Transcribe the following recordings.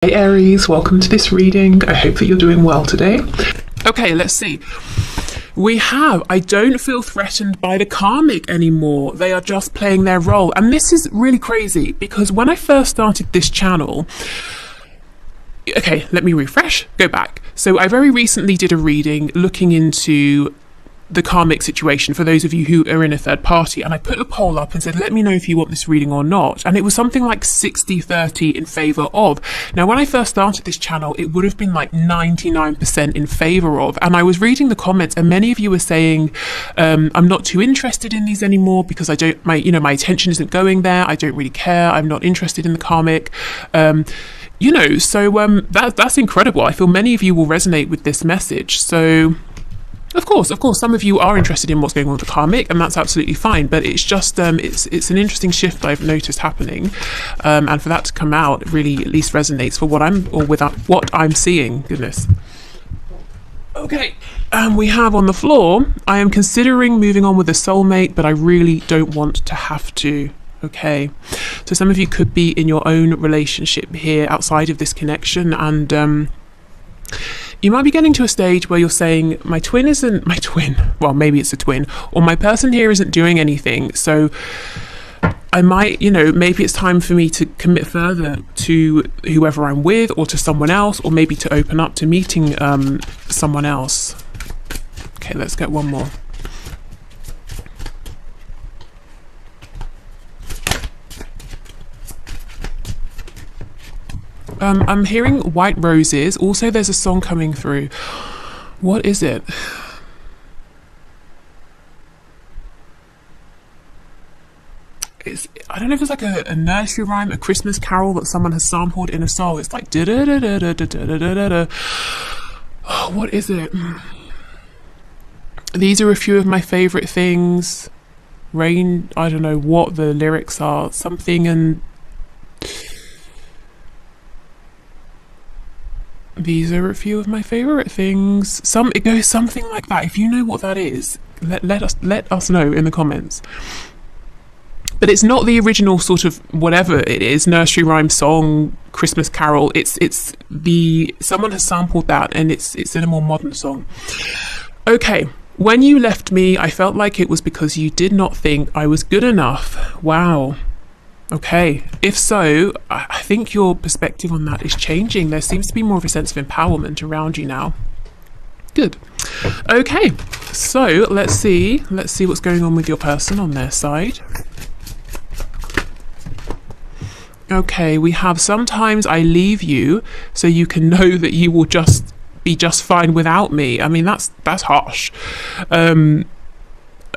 Hey Aries, welcome to this reading. I hope that you're doing well today. Okay, let's see. We have, I don't feel threatened by the karmic anymore. They are just playing their role. And this is really crazy because when I first started this channel, okay, let me refresh, go back. So I very recently did a reading looking into the karmic situation for those of you who are in a third party, and I put a poll up and said, let me know if you want this reading or not, and it was something like 60-30 in favor of. Now when I first started this channel, it would have been like 99% in favor of, and I was reading the comments and many of you were saying I'm not too interested in these anymore because I don't, my attention isn't going there, I don't really care, I'm not interested in the karmic. That's incredible. I feel many of you will resonate with this message. So Of course, some of you are interested in what's going on with the karmic, and that's absolutely fine. But it's just, it's an interesting shift I've noticed happening, and for that to come out, it really at least resonates for what I'm seeing. Goodness. Okay, we have on the floor, I am considering moving on with a soulmate, but I really don't want to have to. Okay, so some of you could be in your own relationship here outside of this connection, and you might be getting to a stage where you're saying, my twin isn't my twin, well, maybe it's a twin, or my person here isn't doing anything, so I might, maybe it's time for me to commit further to whoever I'm with, or to someone else, or maybe to open up to meeting someone else. Okay, let's get one more. I'm hearing white roses. Also, there's a song coming through. What is it? I don't know if it's like a nursery rhyme, a Christmas carol that someone has sampled in a song. It's like da da da da da da da da da. Oh, what is it? These are a few of my favorite things. Rain, I don't know what the lyrics are. Something and these are a few of my favorite things. It goes something like that. If you know what that is, let us know in the comments. But it's not the original sort of whatever it is, nursery rhyme song, Christmas carol. Someone has sampled that, and it's in a more modern song. Okay, when you left me, I felt like it was because you did not think I was good enough. Wow. Okay, if so, I think your perspective on that is changing. There seems to be more of a sense of empowerment around you now. Good. Okay, so let's see what's going on with your person on their side. Okay, we have sometimes I leave you so you can know that you will just be just fine without me. I mean, that's harsh.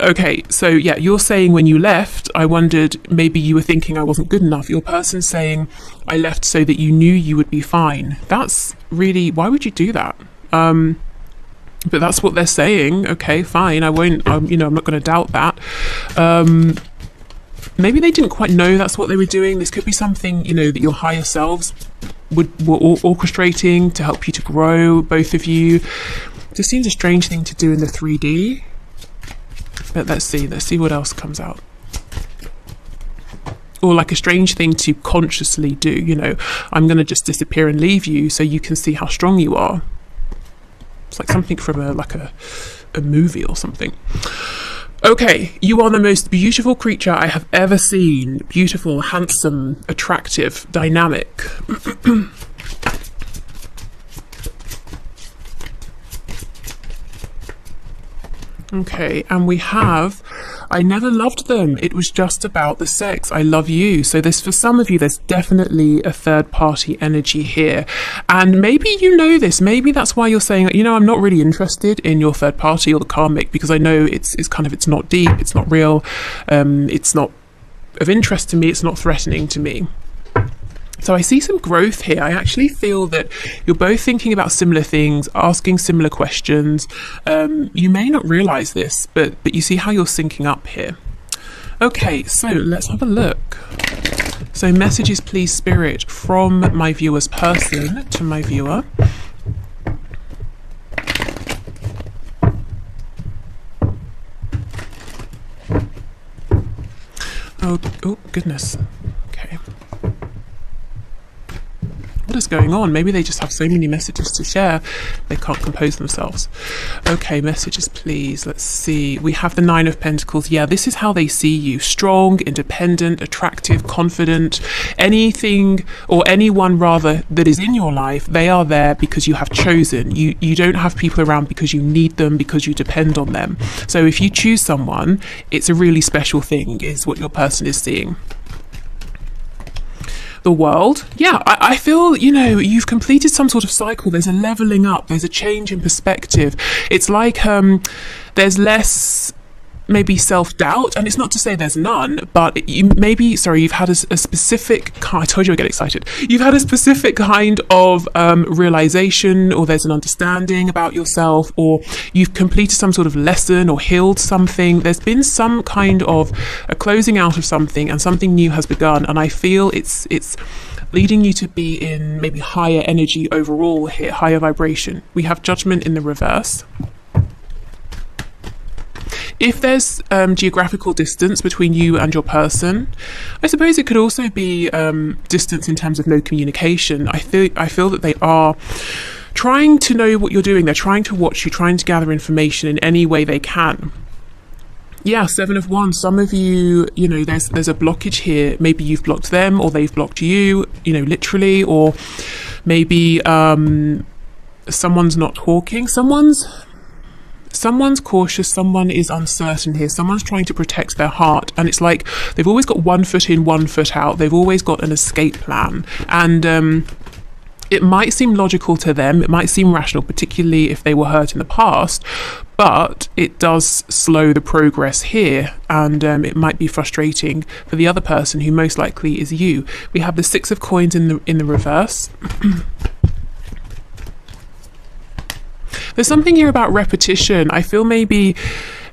Okay, so yeah, you're saying when you left, I wondered maybe you were thinking I wasn't good enough. Your person saying I left so that you knew you would be fine. That's really, why would you do that? But that's what they're saying. Okay, fine. I won't, I'm not going to doubt that. Maybe they didn't quite know that's what they were doing. This could be something, that your higher selves were orchestrating to help you to grow, both of you. This seems a strange thing to do in the 3D. But let's see what else comes out. Or like a strange thing to consciously do, I'm going to just disappear and leave you so you can see how strong you are. It's like something from a movie or something. Okay, you are the most beautiful creature I have ever seen. Beautiful, handsome, attractive, dynamic. Okay, and we have, I never loved them. It was just about the sex. I love you. So for some of you, there's definitely a third party energy here. And maybe you know this. Maybe that's why you're saying, I'm not really interested in your third party or the karmic, because I know it's not deep, it's not real, it's not of interest to me, it's not threatening to me. So I see some growth here. I actually feel that you're both thinking about similar things, asking similar questions. You may not realize this, but you see how you're syncing up here. Okay, so let's have a look. So messages, please, Spirit, from my viewer's person to my viewer. Oh goodness. Okay. what is going on? Maybe they just have so many messages to share, they can't compose themselves. Okay, messages, please. Let's see. We have the Nine of Pentacles. Yeah, this is how they see you. Strong, independent, attractive, confident. Anything or anyone rather that is in your life, they are there because you have chosen. You don't have people around because you need them, because you depend on them. So if you choose someone, it's a really special thing, is what your person is seeing. The World. Yeah, I feel, you know, you've completed some sort of cycle. There's a leveling up. There's a change in perspective. It's like there's less maybe self-doubt, and it's not to say there's none, but you maybe, sorry, you've had a specific, I told you I get excited, you've had a specific kind of realization, or there's an understanding about yourself, or you've completed some sort of lesson or healed something. There's been some kind of a closing out of something, and something new has begun, and I feel it's leading you to be in maybe higher energy overall here, higher vibration. We have Judgment in the reverse. If there's geographical distance between you and your person, I suppose it could also be distance in terms of no communication. I feel that they are trying to know what you're doing. They're trying to watch you, trying to gather information in any way they can. Yeah, Seven of Wands. Some of you, you know, there's a blockage here. Maybe you've blocked them, or they've blocked you, you know, literally, or maybe someone's not talking. Someone's cautious, someone is uncertain here, someone's trying to protect their heart, and it's like they've always got one foot in, one foot out. They've always got an escape plan, and it might seem logical to them, it might seem rational, particularly if they were hurt in the past, but it does slow the progress here, and it might be frustrating for the other person, who most likely is you. We have the Six of Coins in the reverse. There's something here about repetition. I feel maybe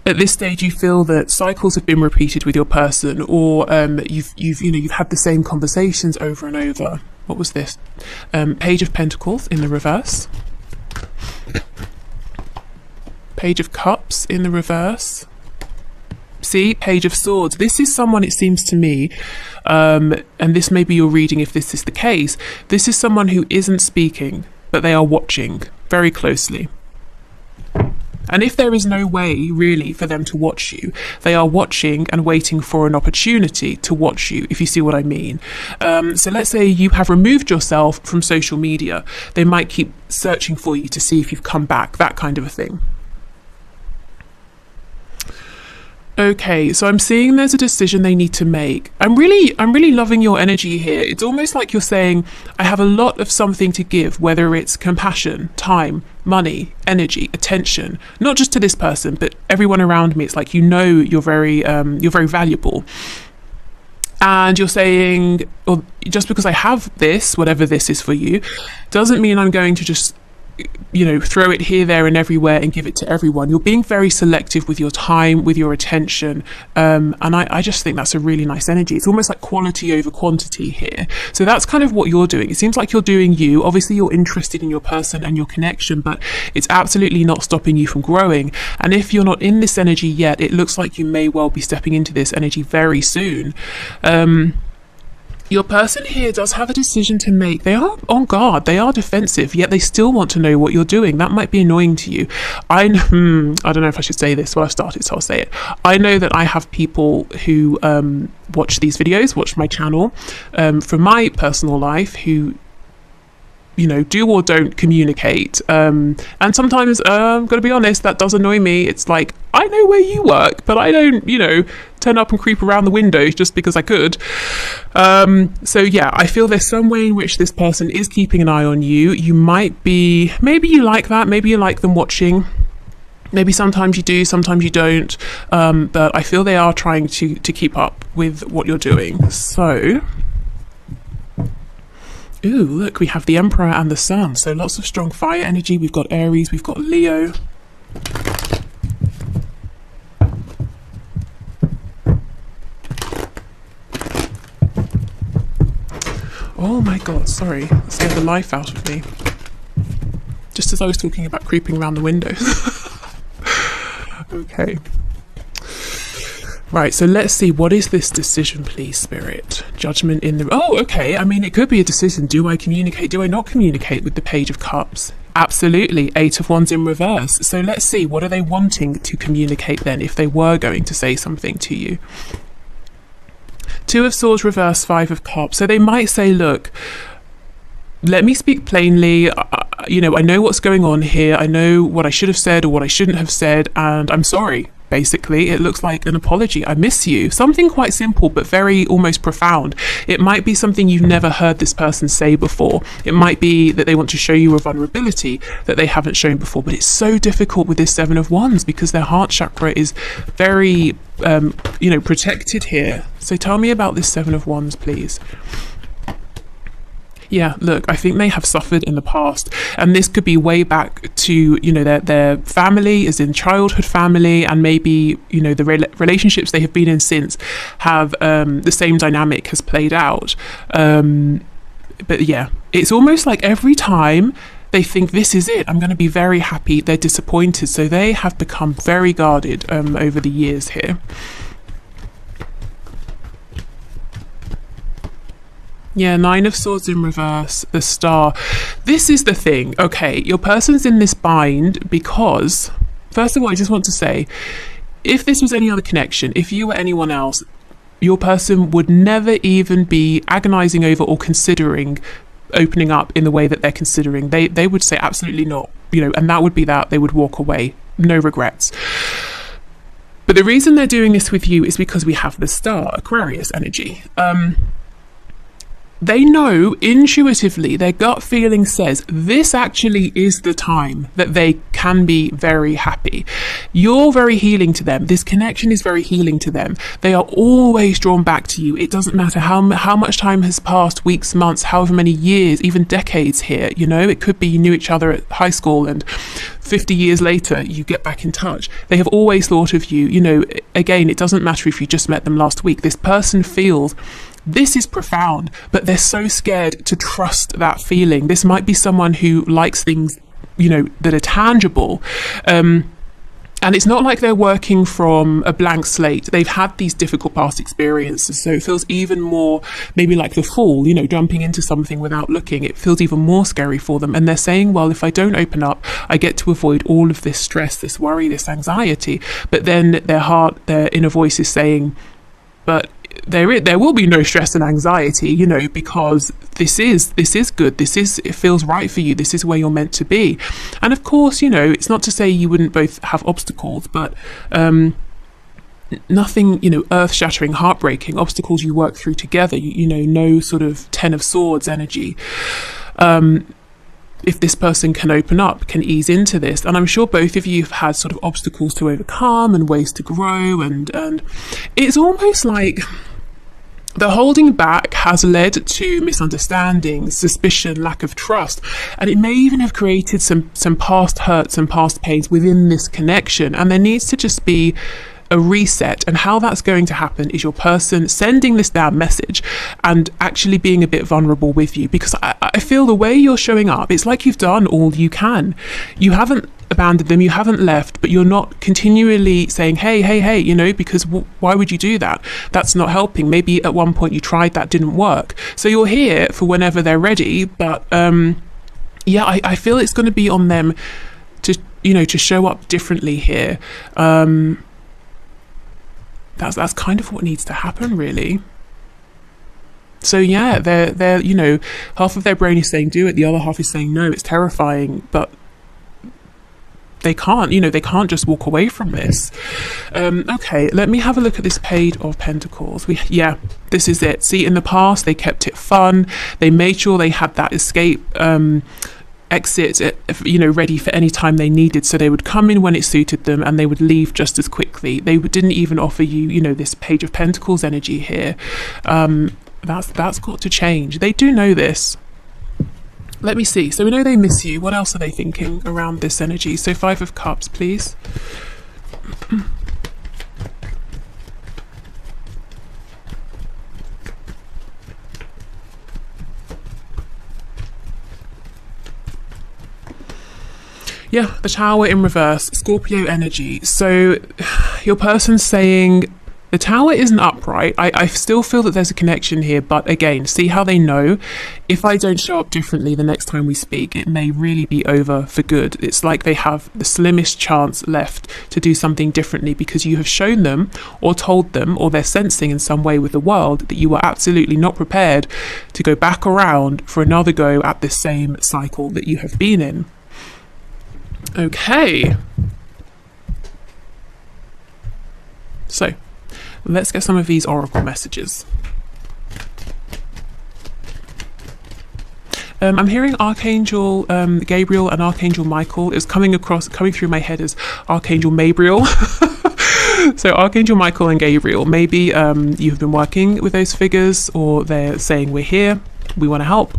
at this stage you feel that cycles have been repeated with your person, or you've had the same conversations over and over. What was this? Page of Pentacles in the reverse. Page of Cups in the reverse. See, Page of Swords. This is someone, it seems to me, and this may be your reading if this is the case, this is someone who isn't speaking, but they are watching very closely. And if there is no way really for them to watch you, they are watching and waiting for an opportunity to watch you, if you see what I mean. So let's say you have removed yourself from social media. They might keep searching for you to see if you've come back, that kind of a thing. Okay, so I'm seeing there's a decision they need to make. I'm really loving your energy here. It's almost like you're saying, I have a lot of something to give, whether it's compassion, time, money, energy, attention, not just to this person, but everyone around me. It's like, you know, you're very valuable. And you're saying, well, just because I have this, whatever this is for you, doesn't mean I'm going to just, you know, throw it here, there and everywhere and give it to everyone. You're being very selective with your time, with your attention, and I just think that's a really nice energy. It's almost like quality over quantity here. So that's kind of what you're doing. It seems like you're doing you. Obviously you're interested in your person and your connection, but it's absolutely not stopping you from growing. And if you're not in this energy yet, it looks like you may well be stepping into this energy very soon. Your person here does have a decision to make. They are on guard, they are defensive, yet they still want to know what you're doing. That might be annoying to you. I don't know if I should say this, well, I started, so I'll say it. I know that I have people who watch these videos, watch my channel, from my personal life, who, you know, do or don't communicate. And sometimes, I'm going to be honest, that does annoy me. It's like, I know where you work, but I don't, you know, turn up and creep around the windows just because I could. So yeah, I feel there's some way in which this person is keeping an eye on you. You might be, maybe you like that, maybe you like them watching. Maybe sometimes you do, sometimes you don't. But I feel they are trying to keep up with what you're doing. So, ooh, look, we have the Emperor and the Sun. So lots of strong fire energy. We've got Aries, we've got Leo. Oh my God, sorry, that scared the life out of me. Just as I was talking about creeping around the windows. Okay. Right, so let's see, what is this decision, please, Spirit? Judgment in the... Oh, okay, I mean, it could be a decision. Do I communicate? Do I not communicate with the Page of Cups? Absolutely. 8 of Wands in reverse. So let's see, what are they wanting to communicate then, if they were going to say something to you? 2 of Swords reverse, 5 of Cups. So they might say, look, let me speak plainly. You know, I know what's going on here. I know what I should have said or what I shouldn't have said, and I'm sorry. Basically, it looks like an apology. I miss you. Something quite simple, but very almost profound. It might be something you've never heard this person say before. It might be that they want to show you a vulnerability that they haven't shown before, but it's so difficult with this 7 of Wands because their heart chakra is very, protected here. So tell me about this 7 of Wands, please. Yeah, look, I think they have suffered in the past, and this could be way back to, you know, their family, as in childhood family, and maybe, you know, the relationships they have been in since have the same dynamic has played out. But yeah, it's almost like every time they think this is it, I'm going to be very happy, they're disappointed. So they have become very guarded over the years here. Yeah, 9 of Swords in reverse, the Star. This is the thing. Okay, your person's in this bind because, first of all, I just want to say, if this was any other connection, if you were anyone else, your person would never even be agonizing over or considering opening up in the way that they're considering. They would say absolutely not, you know, and that would be that. They would walk away, no regrets. But the reason they're doing this with you is because we have the Star, Aquarius energy. They know intuitively, their gut feeling says this actually is the time that they can be very happy. You're very healing to them. This connection is very healing to them. They are always drawn back to you. It doesn't matter how much time has passed, weeks, months, however many years, even decades here. You know, it could be you knew each other at high school and 50 years later you get back in touch. They have always thought of you. You know, again, it doesn't matter if you just met them last week. This person feels this is profound, but they're so scared to trust that feeling. This might be someone who likes things, you know, that are tangible. And it's not like they're working from a blank slate. They've had these difficult past experiences. So it feels even more maybe like the Fool, you know, jumping into something without looking. It feels even more scary for them. And they're saying, well, if I don't open up, I get to avoid all of this stress, this worry, this anxiety. But then their heart, their inner voice is saying, but there will be no stress and anxiety, you know, because this is good. It feels right for you. This is where you're meant to be. And of course, you know, it's not to say you wouldn't both have obstacles, but nothing, you know, earth-shattering, heartbreaking obstacles you work through together. You know, no sort of 10 of Swords energy. If this person can open up, can ease into this. And I'm sure both of you have had sort of obstacles to overcome and ways to grow. And it's almost like the holding back has led to misunderstandings, suspicion, lack of trust. And it may even have created some past hurts and past pains within this connection. And there needs to just be a reset, and how that's going to happen is your person sending this down message and actually being a bit vulnerable with you, because I feel the way you're showing up, it's like you've done all you can. You haven't abandoned them, you haven't left, but you're not continually saying hey, you know, because why would you do that? That's not helping. Maybe at one point you tried, that didn't work, so you're here for whenever they're ready. But yeah, I feel it's going to be on them to, you know, to show up differently here. That's kind of what needs to happen, really. So yeah, they're you know, half of their brain is saying do it, the other half is saying no, it's terrifying, but they can't, you know, they can't just walk away from this. Okay, let me have a look at this Page of Pentacles. Yeah, this is it. See, in the past they kept it fun. They made sure they had that escape exit, you know, ready for any time they needed. So they would come in when it suited them and they would leave just as quickly. They didn't even offer you, you know, this Page of Pentacles energy here. That's got to change. They do know this. Let me see. So we know they miss you. What else are they thinking around this energy? So 5 of Cups, please. Yeah, the Tower in reverse, Scorpio energy. So your person's saying, The Tower isn't upright. I still feel that there's a connection here, but again, see how they know if I don't show up differently the next time we speak, it may really be over for good. It's like they have the slimmest chance left to do something differently because you have shown them or told them, or they're sensing in some way with the world, that you are absolutely not prepared to go back around for another go at this same cycle that you have been in. Okay. So, let's get some of these oracle messages. I'm hearing Archangel Gabriel and Archangel Michael. It's coming through my head as Archangel Mabriel. So Archangel Michael and Gabriel, maybe you've been working with those figures, or they're saying, we're here, we want to help.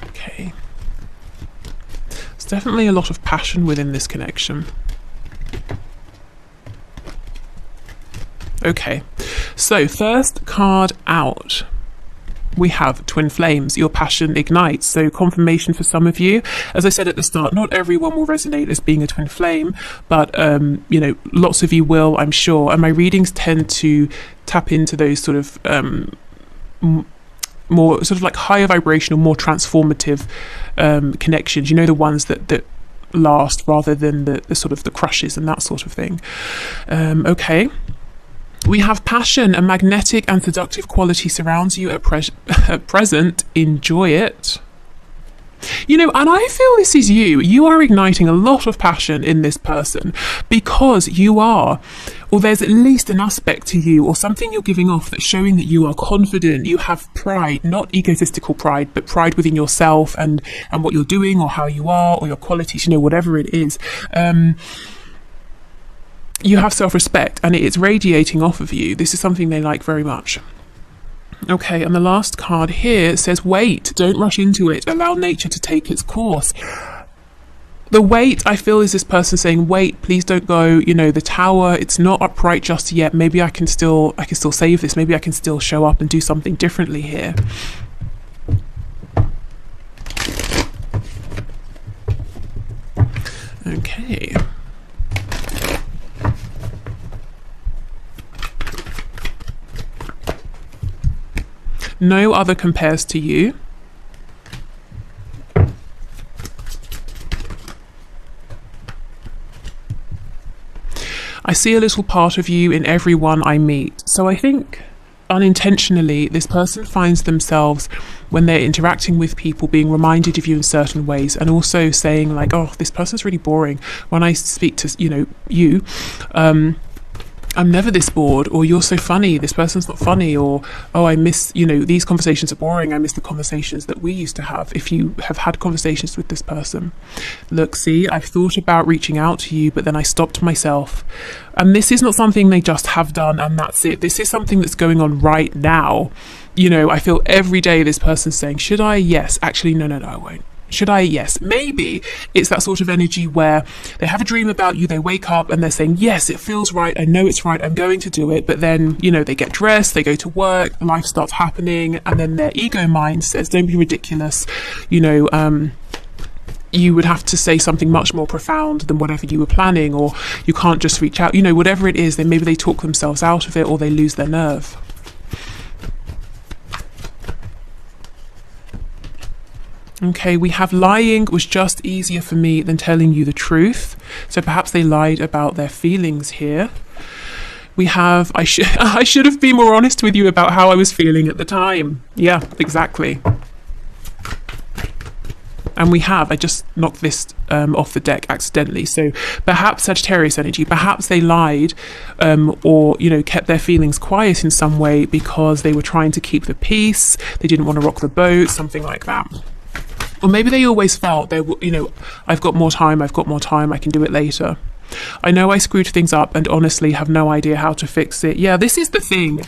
Okay. There's definitely a lot of passion within this connection. Okay, so first card out, we have Twin Flames. Your passion ignites. So confirmation for some of you. As I said at the start, not everyone will resonate as being a twin flame, but you know, lots of you will, I'm sure. And my readings tend to tap into those sort of more sort of like higher vibrational, more transformative connections. You know, the ones that last rather than the sort of the crushes and that sort of thing. Okay. We have passion. A magnetic and seductive quality surrounds you at present. Enjoy it. You know, and I feel this is you. You are igniting a lot of passion in this person because you are, or there's at least an aspect to you or something you're giving off that's showing that you are confident. You have pride, not egotistical pride, but pride within yourself and what you're doing or how you are or your qualities, you know, whatever it is. You have self-respect and it's radiating off of you. This is something they like very much. Okay, and the last card here says, wait, don't rush into it. Allow nature to take its course. The wait, I feel, is this person saying, wait, please don't go. You know, the Tower, it's not upright just yet. Maybe I can still save this. Maybe I can still show up and do something differently here. Okay. No other compares to you. I see a little part of you in everyone I meet. So I think unintentionally this person finds themselves, when they're interacting with people, being reminded of you in certain ways, and also saying like, oh, this person's really boring. When I speak to, you know, you, I'm never this bored, or you're so funny, this person's not funny, or oh, I miss, you know, these conversations are boring, I miss the conversations that we used to have. If you have had conversations with this person, look, see, I've thought about reaching out to you, but then I stopped myself. And this is not something they just have done and that's it. This is something that's going on right now. You know, I feel every day this person's saying, should I? Yes. Actually, no, I won't. Should I? Yes. Maybe it's that sort of energy where they have a dream about you, they wake up and they're saying, yes, it feels right, I know it's right, I'm going to do it. But then, you know, they get dressed, they go to work, life starts happening, and then their ego mind says, don't be ridiculous. You know, you would have to say something much more profound than whatever you were planning, or you can't just reach out, you know, whatever it is, then maybe they talk themselves out of it, or they lose their nerve. Okay, we have lying was just easier for me than telling you the truth. So perhaps they lied about their feelings here. We have, I should have been more honest with you about how I was feeling at the time. Yeah, exactly. And we have, I just knocked this off the deck accidentally. So perhaps Sagittarius energy, perhaps they lied or, you know, kept their feelings quiet in some way because they were trying to keep the peace. They didn't want to rock the boat, something like that. Or maybe they always felt they were, you know, I've got more time, I can do it later. I know I screwed things up and honestly have no idea how to fix it. Yeah, this is the thing.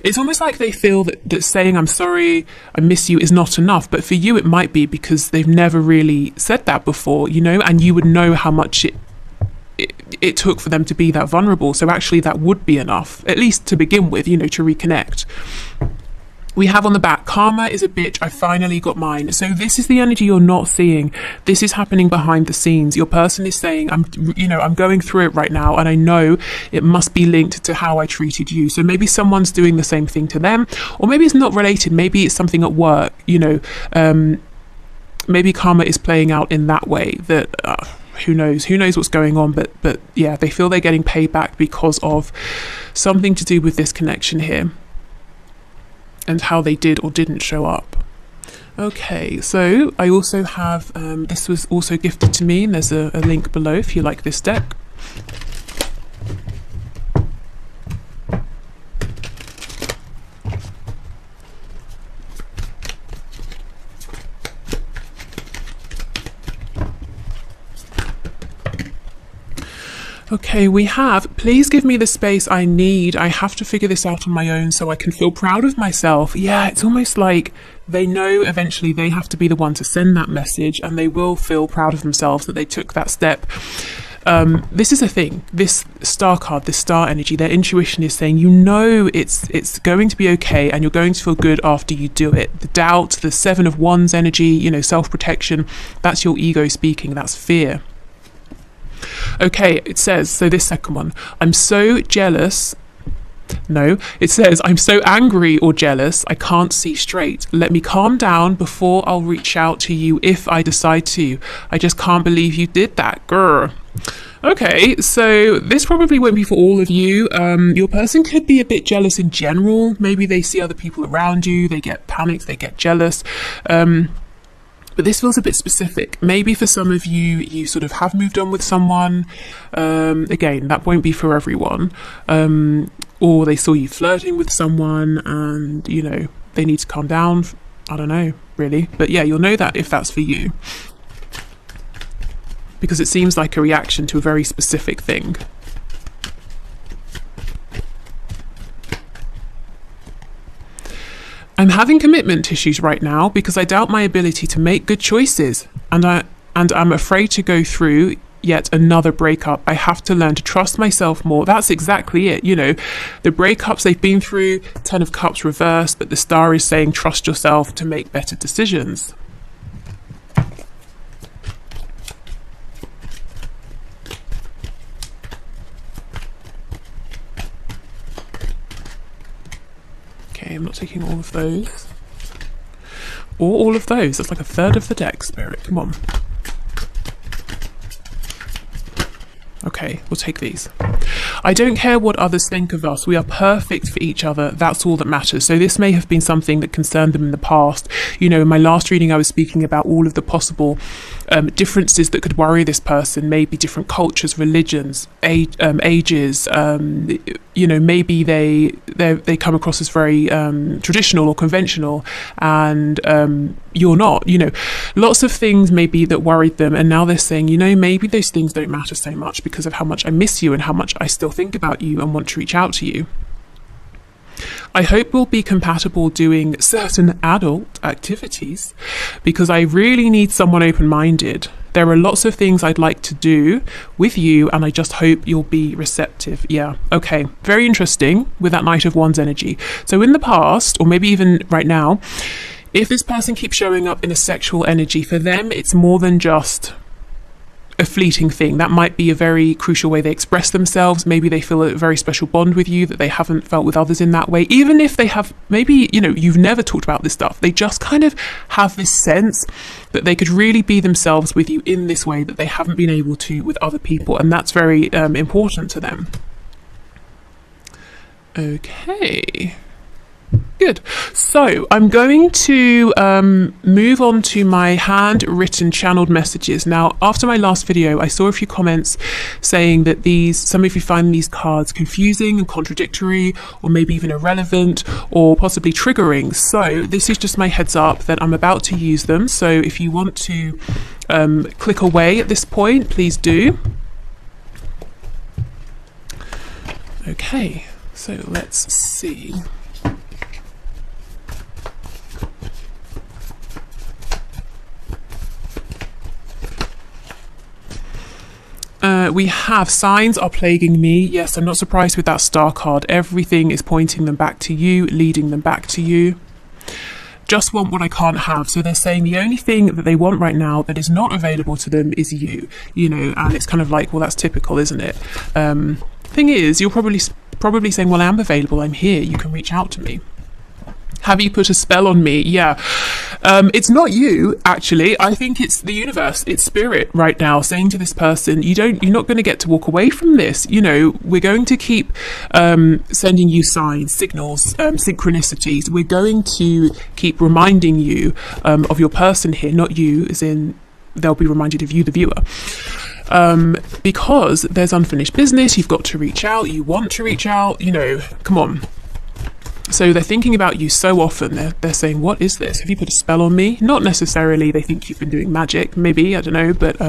It's almost like they feel that saying I'm sorry, I miss you is not enough. But for you, it might be because they've never really said that before, you know, and you would know how much it took for them to be that vulnerable. So actually that would be enough, at least to begin with, you know, to reconnect. We have on the back, karma is a bitch, I finally got mine. So this is the energy you're not seeing. This is happening behind the scenes. Your person is saying, I'm going through it right now, and I know it must be linked to how I treated you. So maybe someone's doing the same thing to them, or maybe it's not related. Maybe it's something at work, maybe karma is playing out in that way that, who knows what's going on, but yeah, they feel they're getting paid back because of something to do with this connection here and how they did or didn't show up. Okay, so I also have, this was also gifted to me, and there's a link below if you like this deck. Okay, we have, please give me the space I need. I have to figure this out on my own so I can feel proud of myself. Yeah, it's almost like they know eventually they have to be the one to send that message, and they will feel proud of themselves that they took that step. This is a thing, this star card, this star energy, their intuition is saying, it's going to be okay, and you're going to feel good after you do it. The doubt, the 7 of Wands energy, self-protection, that's your ego speaking, that's fear. Okay, it says, so this second one, I'm so jealous. No, it says, I'm so angry or jealous, I can't see straight. Let me calm down before I'll reach out to you if I decide to. I just can't believe you did that, grr. Okay, so this probably won't be for all of you. Your person could be a bit jealous in general. Maybe they see other people around you, they get panicked, they get jealous. But this feels a bit specific. Maybe for some of you, you sort of have moved on with someone. Again, that won't be for everyone. Or they saw you flirting with someone and, they need to calm down. I don't know, really. But yeah, you'll know that if that's for you. Because it seems like a reaction to a very specific thing. I'm having commitment issues right now because I doubt my ability to make good choices, and I'm afraid to go through yet another breakup. I have to learn to trust myself more. That's exactly it. The breakups they've been through, 10 of Cups reversed, but the star is saying trust yourself to make better decisions. I'm not taking all of those. Or all of those. That's like a third of the deck, Spirit. Come on. Okay, we'll take these. I don't care what others think of us. We are perfect for each other. That's all that matters. So this may have been something that concerned them in the past. In my last reading, I was speaking about all of the possible differences that could worry this person. Maybe different cultures, religions, ages. Maybe they come across as very traditional or conventional, and you're not. Lots of things maybe that worried them, and now they're saying, maybe those things don't matter so much because of how much I miss you and how much I still think about you and want to reach out to you. I hope we'll be compatible doing certain adult activities because I really need someone open-minded. There are lots of things I'd like to do with you, and I just hope you'll be receptive. Yeah, okay, very interesting with that Knight of Wands energy. So in the past, or maybe even right now, if this person keeps showing up in a sexual energy, for them it's more than just a fleeting thing. That might be a very crucial way they express themselves. Maybe they feel a very special bond with you that they haven't felt with others in that way. Even if they have, maybe, you've never talked about this stuff. They just kind of have this sense that they could really be themselves with you in this way that they haven't been able to with other people. And that's very important to them. Okay. Good. So I'm going to move on to my handwritten channeled messages. Now, after my last video, I saw a few comments saying that some of you find these cards confusing and contradictory, or maybe even irrelevant, or possibly triggering. So this is just my heads up that I'm about to use them. So if you want to click away at this point, please do. Okay, so let's see. We have signs are plaguing me. Yes, I'm not surprised with that star card. Everything is pointing them back to you, leading them back to you. just want what I can't have. So they're saying the only thing that they want right now that is not available to them is you, you know, and it's kind of like, well, that's typical, isn't it? Thing is, you're probably saying, well, I am available, I'm here, you can reach out to me. Have you put a spell on me? Yeah. It's not you, actually. I think it's the universe, it's spirit right now saying to this person, you're not going to get to walk away from this. You know, we're going to keep sending you signs, signals, synchronicities. We're going to keep reminding you of your person here, not you, as in they'll be reminded of you, the viewer. Because there's unfinished business, you've got to reach out, you want to reach out, you know, come on. So they're thinking about you so often, they're saying, what is this? Have you put a spell on me? Not necessarily they think you've been doing magic, maybe, I don't know, but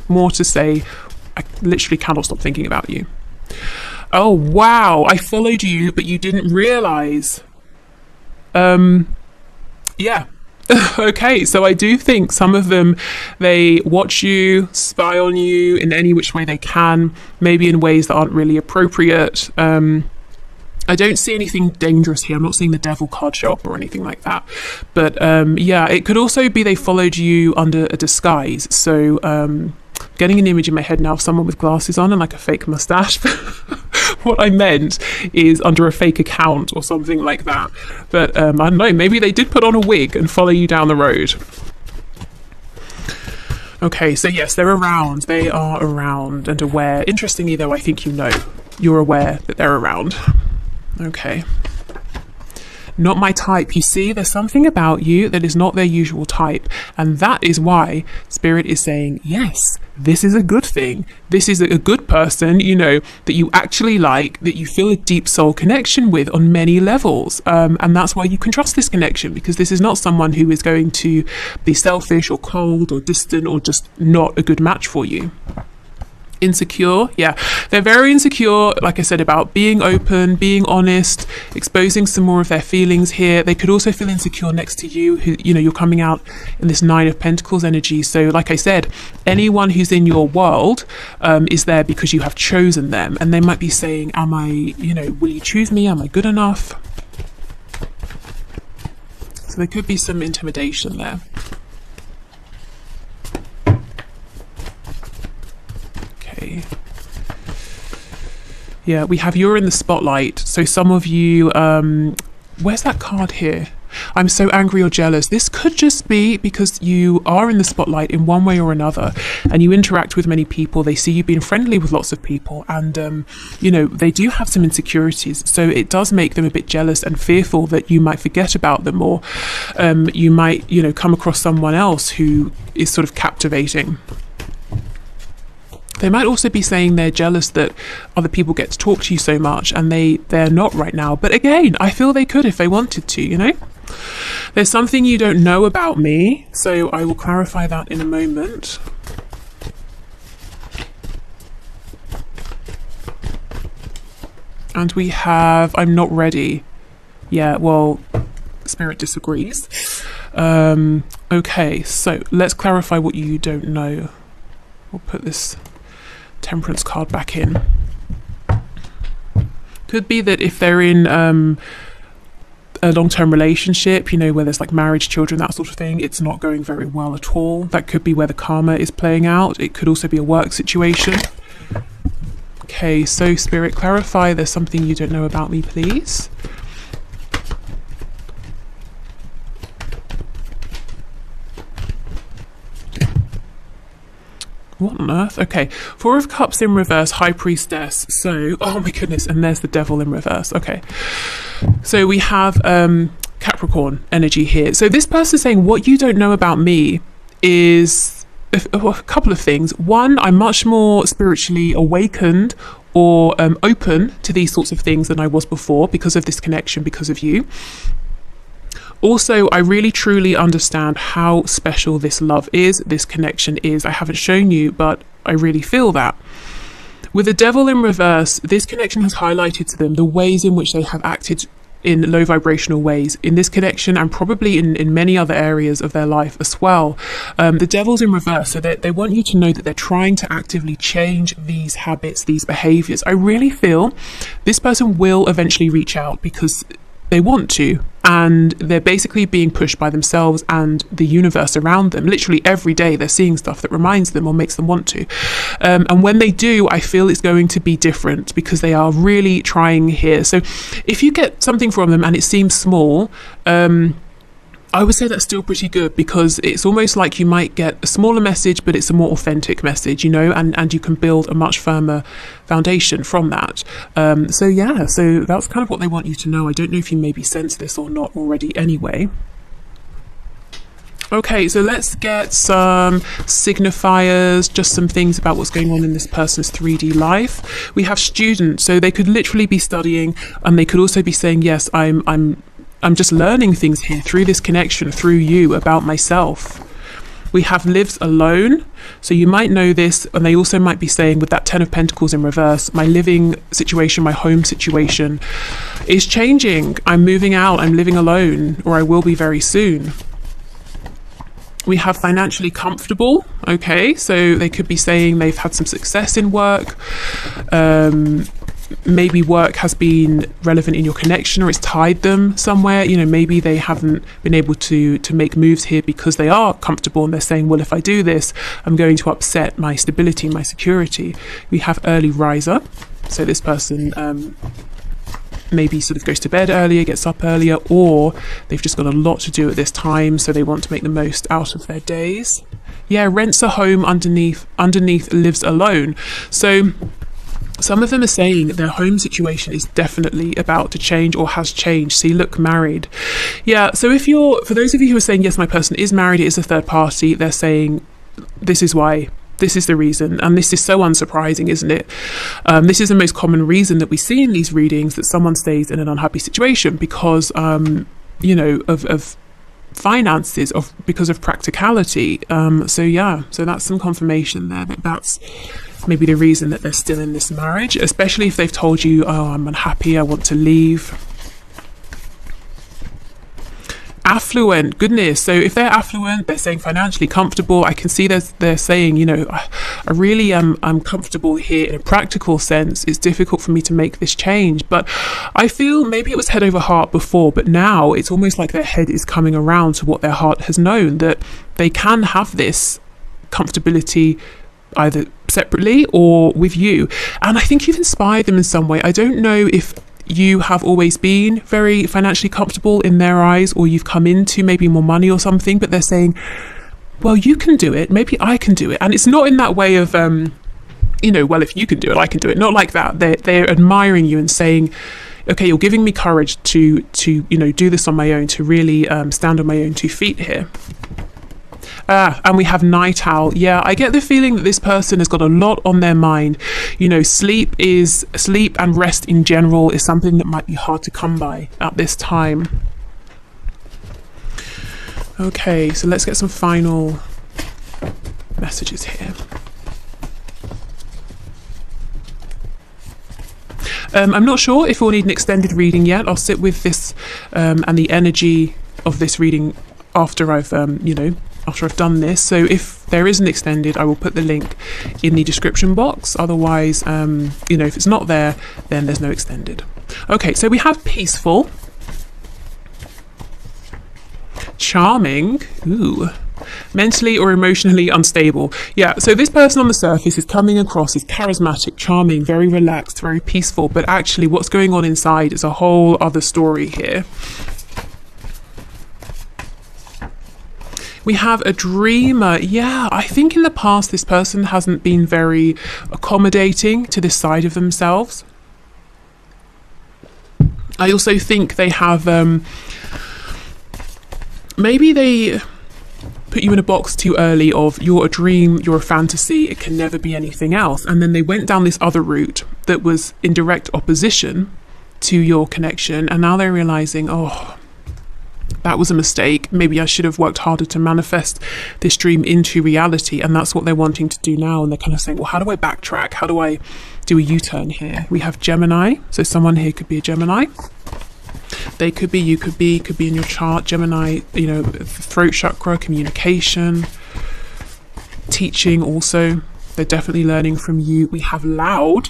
more to say, I literally cannot stop thinking about you. Oh, wow, I followed you, but you didn't realise. Yeah. Okay, so I do think some of them, they watch you, spy on you in any which way they can, maybe in ways that aren't really appropriate. I don't see anything dangerous here. I'm not seeing the devil card show up or anything like that. But yeah, it could also be they followed you under a disguise. So getting an image in my head now of someone with glasses on and like a fake mustache. What I meant is under a fake account or something like that. But I don't know, maybe they did put on a wig and follow you down the road. Okay, so yes, they're around. They are around and aware. Interestingly, though, I think you know. You're aware that they're around. Okay. Not my type. You see, there's something about you that is not their usual type. And that is why Spirit is saying, yes, this is a good thing. This is a good person, you know, that you actually like, that you feel a deep soul connection with on many levels. And that's why you can trust this connection, because this is not someone who is going to be selfish or cold or distant or just not a good match for you. Insecure, yeah, they're very insecure, like I said, about being open, being honest, exposing some more of their feelings here. They could also feel insecure next to you, who, you know, you're coming out in this 9 of Pentacles energy. So like I said, anyone who's in your world is there because you have chosen them, and they might be saying, am I, you know, will you choose me? Am I good enough? So there could be some intimidation there. Yeah, we have you're in the spotlight. So some of you, where's that card here? I'm so angry or jealous. This could just be because you are in the spotlight in one way or another, and you interact with many people. They see you being friendly with lots of people, and you know, they do have some insecurities. So it does make them a bit jealous and fearful that you might forget about them, or you might, you know, come across someone else who is sort of captivating. They might also be saying they're jealous that other people get to talk to you so much, and they're not right now. But again, I feel they could if they wanted to, you know? There's something you don't know about me, so I will clarify that in a moment. And we have, I'm not ready. Yeah, well, Spirit disagrees. Okay, so let's clarify what you don't know. We'll put this Temperance card back in. Could be that if they're in a long-term relationship, you know, where there's like marriage, children, that sort of thing, it's not going very well at all. That could be where the karma is playing out. It could also be a work situation. Okay, so Spirit, clarify there's something you don't know about me, please. What on earth? Okay, 4 of Cups in reverse, High Priestess. So, oh my goodness, and there's the Devil in reverse. Okay, so we have Capricorn energy here. So this person saying, what you don't know about me is a couple of things. One, I'm much more spiritually awakened or open to these sorts of things than I was before because of this connection, because of you. Also, I really truly understand how special this love is, this connection is. I haven't shown you, but I really feel that. With the Devil in reverse, this connection has highlighted to them the ways in which they have acted in low vibrational ways in this connection, and probably in many other areas of their life as well. The Devil's in reverse, so they want you to know that they're trying to actively change these habits, these behaviors. I really feel this person will eventually reach out because they want to, and they're basically being pushed by themselves and the universe around them. Literally every day they're seeing stuff that reminds them or makes them want to. And when they do, I feel it's going to be different because they are really trying here. So if you get something from them and it seems small, I would say that's still pretty good, because it's almost like you might get a smaller message, but it's a more authentic message, you know, and you can build a much firmer foundation from that. So yeah, so that's kind of what they want you to know. I don't know if you maybe sense this or not already anyway. Okay, so let's get some signifiers, just some things about what's going on in this person's 3D life. We have student, so they could literally be studying, and they could also be saying, yes, I'm just learning things here through this connection, through you, about myself. We have lives alone, so you might know this, and they also might be saying with that 10 of Pentacles in reverse, my living situation, my home situation is changing. I'm moving out, I'm living alone, or I will be very soon. We have financially comfortable. Okay, so they could be saying they've had some success in work. Maybe work has been relevant in your connection, or it's tied them somewhere. You know, maybe they haven't been able to make moves here because they are comfortable, and they're saying, well, if I do this, I'm going to upset my stability, my security. We have early riser, so this person maybe sort of goes to bed earlier, gets up earlier, or they've just got a lot to do at this time, so they want to make the most out of their days. Yeah, rents a home underneath lives alone. So some of them are saying their home situation is definitely about to change or has changed. See, look, married. Yeah, so for those of you who are saying, yes, my person is married, it is a third party, they're saying, this is why. This is the reason, and this is so unsurprising, isn't it? This is the most common reason that we see in these readings, that someone stays in an unhappy situation because, you know, of finances, because of practicality. So yeah, so that's some confirmation there that that's maybe the reason that they're still in this marriage, especially if they've told you, oh, I'm unhappy, I want to leave. Affluent, goodness. So if they're affluent, they're saying financially comfortable. I can see they're saying, you know, I really I'm comfortable here in a practical sense. It's difficult for me to make this change, but I feel maybe it was head over heart before, but now it's almost like their head is coming around to what their heart has known, that they can have this comfortability either separately or with you. And I think you've inspired them in some way. I don't know if you have always been very financially comfortable in their eyes, or you've come into maybe more money or something, but they're saying, well, you can do it, maybe I can do it. And it's not in that way of you know, well, if you can do it, I can do it. Not like that. They're admiring you and saying, okay, you're giving me courage to you know, do this on my own, to really stand on my own 2 feet here. And we have night owl. Yeah, I get the feeling that this person has got a lot on their mind. You know, sleep and rest in general is something that might be hard to come by at this time. Okay, so let's get some final messages here. I'm not sure if we'll need an extended reading yet. I'll sit with this and the energy of this reading after I've you know, after I've done this. So if there is an extended, I will put the link in the description box. Otherwise, you know, if it's not there, then there's no extended. Okay, so we have peaceful, charming, ooh, mentally or emotionally unstable. Yeah, so this person on the surface is coming across as charismatic, charming, very relaxed, very peaceful, but actually what's going on inside is a whole other story here. We have a dreamer. Yeah, I think in the past this person hasn't been very accommodating to this side of themselves. I also think they have maybe they put you in a box too early of you're a dream, you're a fantasy, it can never be anything else. And then they went down this other route that was in direct opposition to your connection, and now they're realizing, oh, that was a mistake. Maybe I should have worked harder to manifest this dream into reality. And that's what they're wanting to do now. And they're kind of saying, well, how do I backtrack? How do I do a U-turn here? We have Gemini. So someone here could be a Gemini. They could be, you could be in your chart. Gemini, you know, throat chakra, communication, teaching also. They're definitely learning from you. We have loud.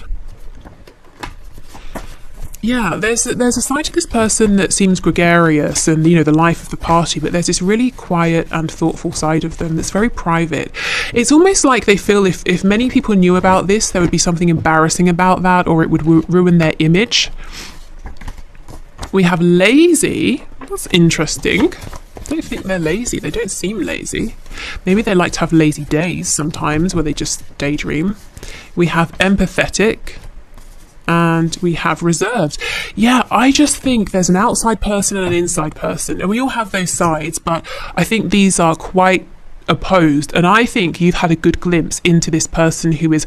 Yeah, there's a side to this person that seems gregarious and, you know, the life of the party, but there's this really quiet and thoughtful side of them that's very private. It's almost like they feel if many people knew about this, there would be something embarrassing about that, or it would ruin their image. We have lazy. That's interesting. I don't think they're lazy. They don't seem lazy. Maybe they like to have lazy days sometimes where they just daydream. We have empathetic. And we have reserved. Yeah, I just think there's an outside person and an inside person, and we all have those sides, but I think these are quite opposed. And I think you've had a good glimpse into this person who is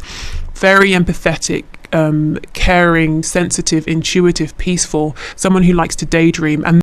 very empathetic, caring, sensitive, intuitive, peaceful, someone who likes to daydream. And